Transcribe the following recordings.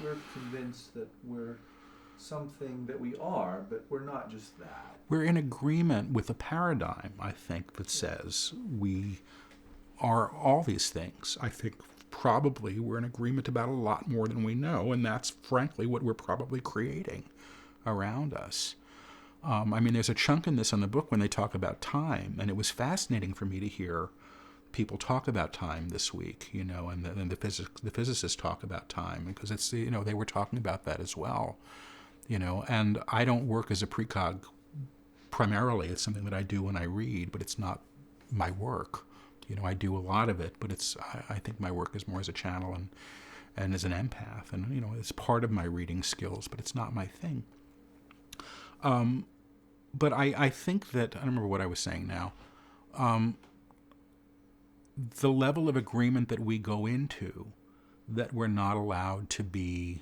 we're convinced that we're something that we are, but we're not just that. We're in agreement with a paradigm, I think, that says we are all these things. I think probably we're in agreement about a lot more than we know, and that's frankly what we're probably creating around us. There's a chunk in this in the book when they talk about time, and it was fascinating for me to hear people talk about time this week, and the physicists talk about time, because it's, they were talking about that as well, and I don't work as a precog primarily. It's something that I do when I read, but it's not my work. I do a lot of it, but I think my work is more as a channel and as an empath, and it's part of my reading skills, but it's not my thing. But I think that, I don't remember what I was saying now, the level of agreement that we go into, that we're not allowed to be,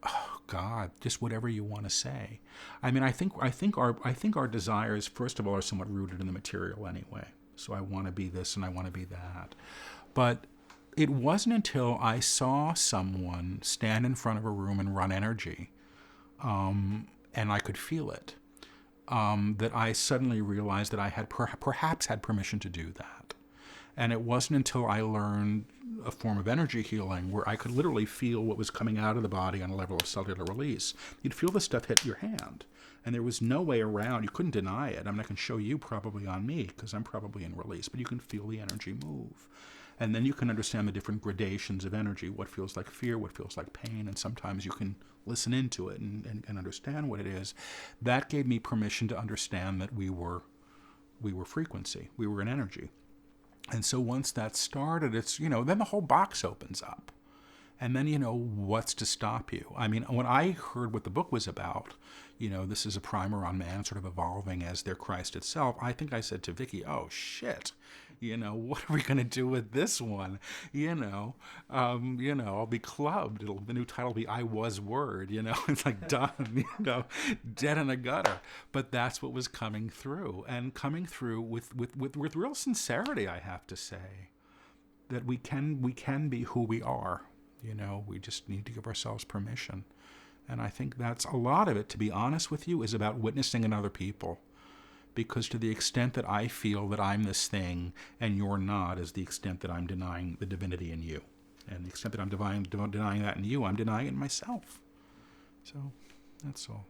oh God, just whatever you want to say. I think our desires, first of all, are somewhat rooted in the material anyway. So I want to be this and I want to be that. But it wasn't until I saw someone stand in front of a room and run energy, and I could feel it, that I suddenly realized that I had perhaps had permission to do that. And it wasn't until I learned a form of energy healing where I could literally feel what was coming out of the body on a level of cellular release. You'd feel the stuff hit your hand, and there was no way around. You couldn't deny it. I can show you probably on me because I'm probably in release, but you can feel the energy move. And then you can understand the different gradations of energy, what feels like fear, what feels like pain, and sometimes you can listen into it and understand what it is. That gave me permission to understand that we were frequency, we were an energy. And so once that started, it's, then the whole box opens up. And then, what's to stop you? When I heard what the book was about, this is a primer on man sort of evolving as their Christ itself, I think I said to Vicky, oh, shit, what are we going to do with this one? I'll be clubbed. The new title will be I Was Word, it's like done, dead in the gutter. But that's what was coming through, and coming through with real sincerity, I have to say, that we can be who we are. We just need to give ourselves permission. And I think that's a lot of it, to be honest with you, is about witnessing in other people. Because to the extent that I feel that I'm this thing and you're not, is the extent that I'm denying the divinity in you. And the extent that I'm denying that in you, I'm denying it in myself. So that's all.